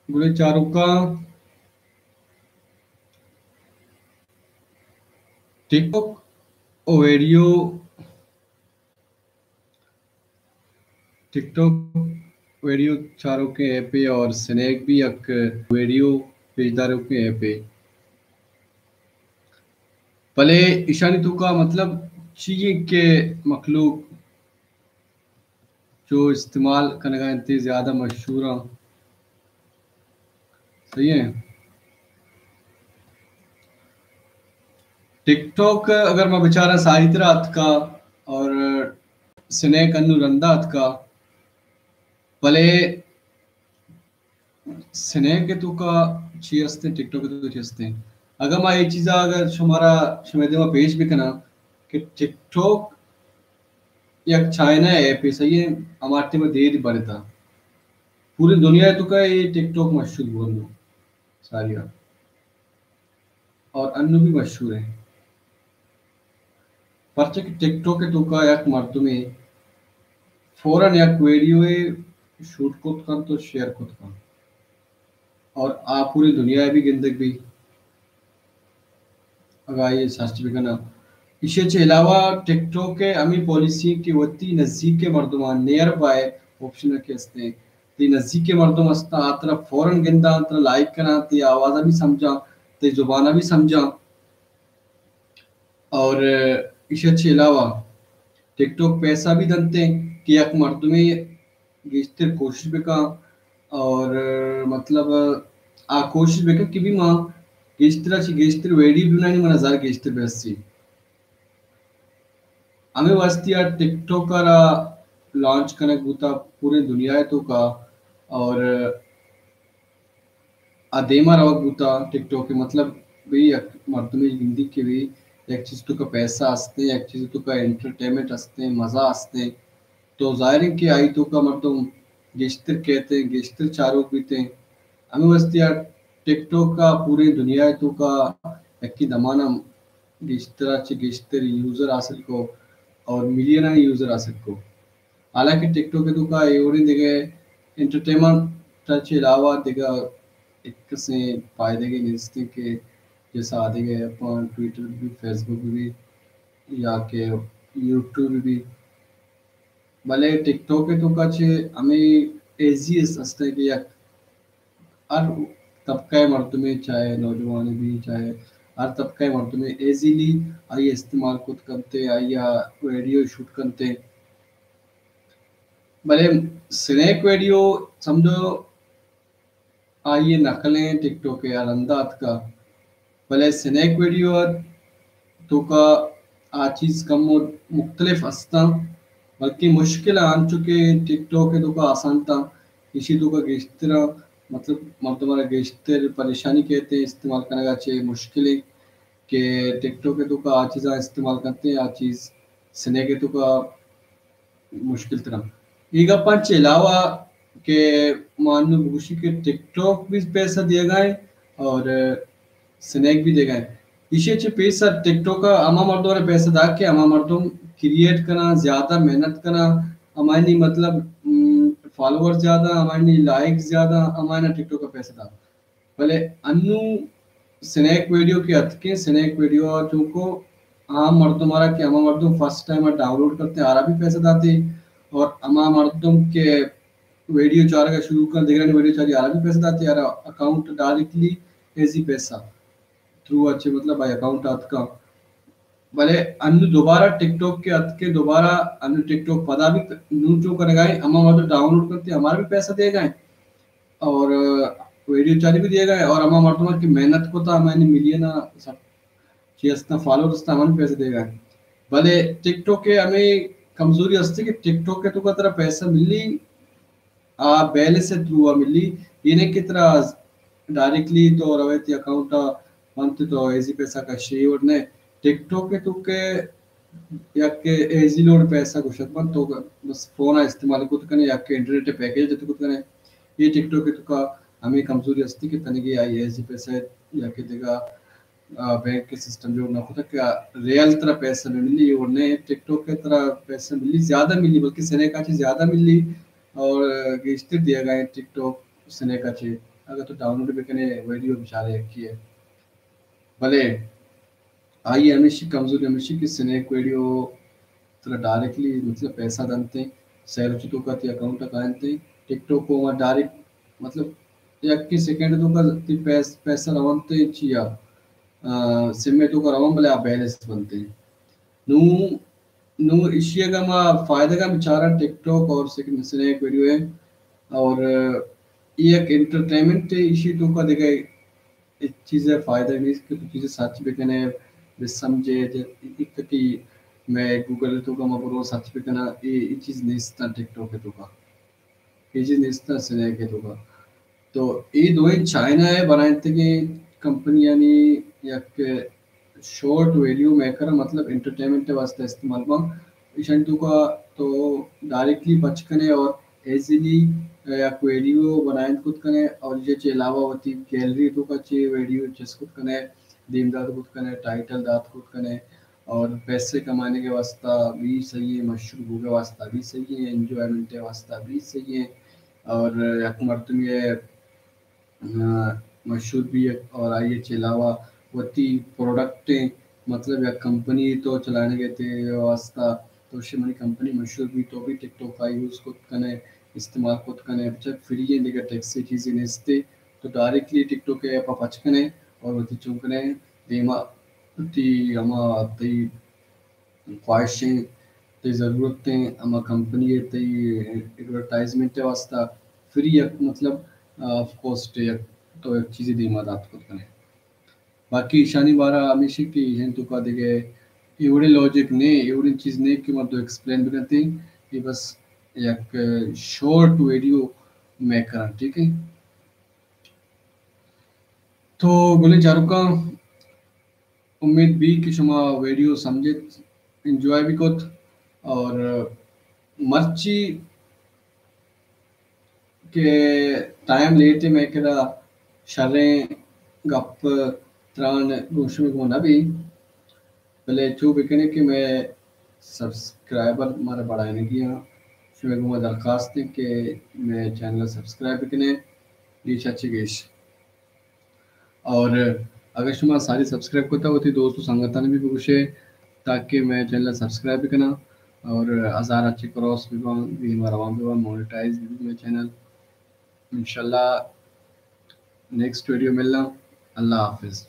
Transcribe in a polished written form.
गुले चारों का टिकटॉक वीडियो टिकटॉक वीडियो चारों के ऐप पे और स्नैक भी एक वीडियो पेजदारों के ऐप पे भले ईशानी तो का मतलब चीज़ के मखलूक जो इस्तेमाल करने का इतनी ज़्यादा मशहूर हैं सही है। टिकटॉक अगर मैं बेचारा सारी तरह हथ का और स्नैक अन्नू रंदा हथ का भले स्नैक के तो का ची असते टिकटॉक के तो ची असते अगर मैं ये चीज़ अगर शुमारा शुमेदे में पेश भी करना कि टिकटॉक या चाइना ऐप है सही है हमारे में देर बढ़ता पूरी दुनिया तो का ये टिकटॉक मशहूर बोल लो सारी और अन्नू भी मशहूर है पर्चे कि टिकटॉक के तो का एक मर्द में फौरन एक वीडियो शूट खुद कर तो शेयर खुद कर और आप पूरी दुनिया भी गिनदक भी अगर ये सर्च भी करना इसके अलावा टिकटॉक के अमी पॉलिसी की वती नज़दीक के मर्दमान नियर बाय ऑप्शन के हस्ते ती नज़दीक के मर्दम हस्ता आतरा फौरन गिनता आतरा लाइक करना ती आवाज़ा भी समझा ती जुबाना भी समझा और इसके अलावा टिकटॉक पैसा भी दनते कि एक मर्द में गेस्टर कोशिश भी का और मतलब आ कोशिश भी का कि भी माँ गेस्टर वेडी भी नहीं मन हजार गेस्टर बेसी हमें वास्ती यार टिकटॉक का लॉन्च करने गुता पूरे दुनिया तो का और आदेमा रवा गुता टिकटॉक के मतलब भी एक मर्द में हिंदी के भी एक चीज़ तो का पैसा हंसते एक चीज़ तो का एंटरटेनमेंट हंसते मज़ा हंसते तो ज़ाहिर है कि आई तो का मर्दम गेस्टर कहते हैं गेस्टर चारों पीते हैं हमें बस यार टिकटॉक का पूरी दुनिया तो का एक की दमाना गेस्टर गेस्टर यूज़र हासिल को और मिलियन यूज़र हासिल को हालांकि टिकटॉक के तो का एवढी दिगे एंटरटेनमेंट अलावा दिगा एक से फायदे के निस्ते के जैसा आदि गए अपन ट्विटर भी फेसबुक भी या के यूट्यूब भी भले टिकटॉक के तो कच हमें एजी असते कि या हर तबका मर्द में चाहे नौजवान भी चाहे हर तबका मर्द में एजीली आइए इस्तेमाल खुद करते आइया वीडियो शूट करते भले स्नैक वीडियो समझो आइए नकलें टिकटॉक के अंदाज का भले स्नैक वीडियो तो का आ चीज़ कम और मुख्तलिफ हस्ता बल्कि मुश्किल आन चुके टिकटॉक के तो का आसान था इसी तो का गेस्टर मतलब तुम्हारा गेस्टर परेशानी कहते हैं इस्तेमाल करने का चाहिए मुश्किलें कि टिकटॉक के तो का आ चीज़ इस्तेमाल करते हैं आ चीज़ स्नैक के तो का मुश्किल तरह ಈಗ पंच अलावा के मानो भूषी के टिकटॉक भी पैसा दिए गए और स्नैक भी दिए गए इसे पैसा टिकटॉक का अमा मर्दों ने पैसा दा के अमा मर्दों क्रिएट करना ज़्यादा मेहनत करना हमारी मतलब फॉलोअर ज़्यादा हमारी लाइक ज़्यादा हमारा टिकटॉक का पैसा था भले अन्नू स्नैक वीडियो के हथ के स्नैक वीडियो चूंको आम मर्दों मारा कि अमा मर्दों फर्स्ट टाइम डाउनलोड करते आ रहा भी पैसा दाते और अमा मर्दों के वीडियो चार का शुरू कर देख रहे वीडियो चार यार भी पैसा दाते यार अकाउंट डायरेक्टली ऐसी पैसा थ्रू अच्छे मतलब भाई अकाउंट आपका भले अन्य दोबारा टिकटॉक के हथ के दोबारा अन्य टिकटॉक पता भी नू जो कर गए हम मतलब डाउनलोड करते हमारा भी पैसा दे गए और वीडियो चाली भी दिए गए और हम मर्दमा की मेहनत को था मैंने मिलियन सब चीज फॉलोअर्स था हमें पैसे दे गए भले टिकटॉक के हमें कमजोरी हस्ती कि टिकटॉक के तो का तरह पैसा मिली आ पहले से थ्रू मिली इन्हें की तरह डायरेक्टली तो रवैती अकाउंट मंथ तो ऐसी पैसा का शेयर ने टिकटॉक के तो के या के ऐसी लोड पैसा को शकमन तो बस फोन इस्तेमाल कुछ करने या के इंटरनेट पैकेज तो कुछ करने ये टिकटॉक के तो का हमें कमजोरी हस्ती कि तने की आई ऐसी पैसा या के देगा बैंक के सिस्टम जो ना खुद का रियल तरह पैसा नहीं मिली और ने टिकटॉक के तरह पैसा मिली ज़्यादा मिली बल्कि सने का चीज़ ज़्यादा मिली और गेस्टर दिया गया टिकटॉक सने का चीज़ اگر تو ڈاؤن لوڈ بھی کرنے ویڈیو بچارے کی ہے بھلے آئی ہمیشہ کمزوری ہمیشہ کی سنیک ویڈیو ترا ڈائریکٹلی مطلب پیسہ دنتے سیل تو کا تی اکاؤنٹ کانتے ٹک ٹاک کو وہاں ڈائریکٹ مطلب یک کی سیکنڈ تو کا تی پیسہ روانتے چیا سمے تو کا روان بلے آپ بیلنس بنتے نو نو اشیا کا ما فائدہ کا بچارا ٹک ٹاک اور سنیک ویڈیو ہے اور یہ ایک انٹرٹینمنٹ ایشی تو کا دیکھا ایک چیز ہے فائدہ بھی اس کے تو چیزیں سچ بھی کہنے بس سمجھے ایک کہ میں گوگل تو کا مگر سچ بھی کہنا یہ چیز نہیں ستا ٹک ٹاک ہے تو کا یہ چیز نہیں ستا سنیک ہے تو کا تو یہ دو چائنا ہے بنائے تھے کہ کمپنی یعنی یک شارٹ ویڈیو میکر مطلب انٹرٹینمنٹ واسطے استعمال میں ایشن تو کا تو ڈائریکٹلی بچ کنے اور ایزیلی یا ویڈیو بنائیں خود کنے اور یہ چے علاوہ ہوتی گیلری تو کا چے ویڈیو جس خود کنے دیم داد خود کنے ٹائٹل داد خود کنے اور پیسے کمانے کے واسطہ بھی صحیح ہے مشہور ہو کے واسطہ بھی صحیح ہے انجوائمنٹ کے واسطہ بھی صحیح ہے اور یک مرتبہ یہ مشہور بھی ہے اور آئیے کے علاوہ وتی پروڈکٹیں مطلب یا کمپنی تو چلانے کے تھے واسطہ تو منی کمپنی مشہور بھی تو بھی ٹک ٹاک کا یوز خود کنے استعمال خود کنے جب فری ہے دیکھا ٹیکسی چیزیں نستے تو ڈائریکٹلی ٹک ٹاک کے ایپ پچ کنے اور وہ چونکنے دیما تی ہما تی خواہشیں تی ضرورتیں ہما کمپنی تی ایڈورٹائزمنٹ واسطہ فری مطلب آف کاسٹ تو ایک چیزیں دیما دات خود کنے باقی شانی بارہ ہمیشہ کی ہیں تو کا دیکھے ایوڑے لاجک نہیں ایوڑی چیز نہیں کہ مطلب ایکسپلین بھی کرتے ہیں یہ بس ایک شارٹ ویڈیو میکر ٹھیک ہے تو بولے چاروں کا امید بھی کہ شما ویڈیو سمجھے انجوائے بھی کت اور مرچی کے ٹائم لیتے میں کرا شریں گپ تران گوشت میں گونا بھی پہلے چو بکنے کہ میں سبسکرائبر ہمارا بڑھانے کیا شمیں کو درخواست ہے کہ میں چینل سبسکرائب بکنے لیش اچھی گیش اور اگر شما ساری سبسکرائب کرتا ہوتی دوستو سنگتان بھی بگوشے تاکہ میں چینل سبسکرائب بھی کرنا اور ہزار اچھی کراس بھی بھی ہمارا وہاں بھی مونیٹائز بھی میں چینل انشاءاللہ نیکسٹ ویڈیو ملنا اللہ حافظ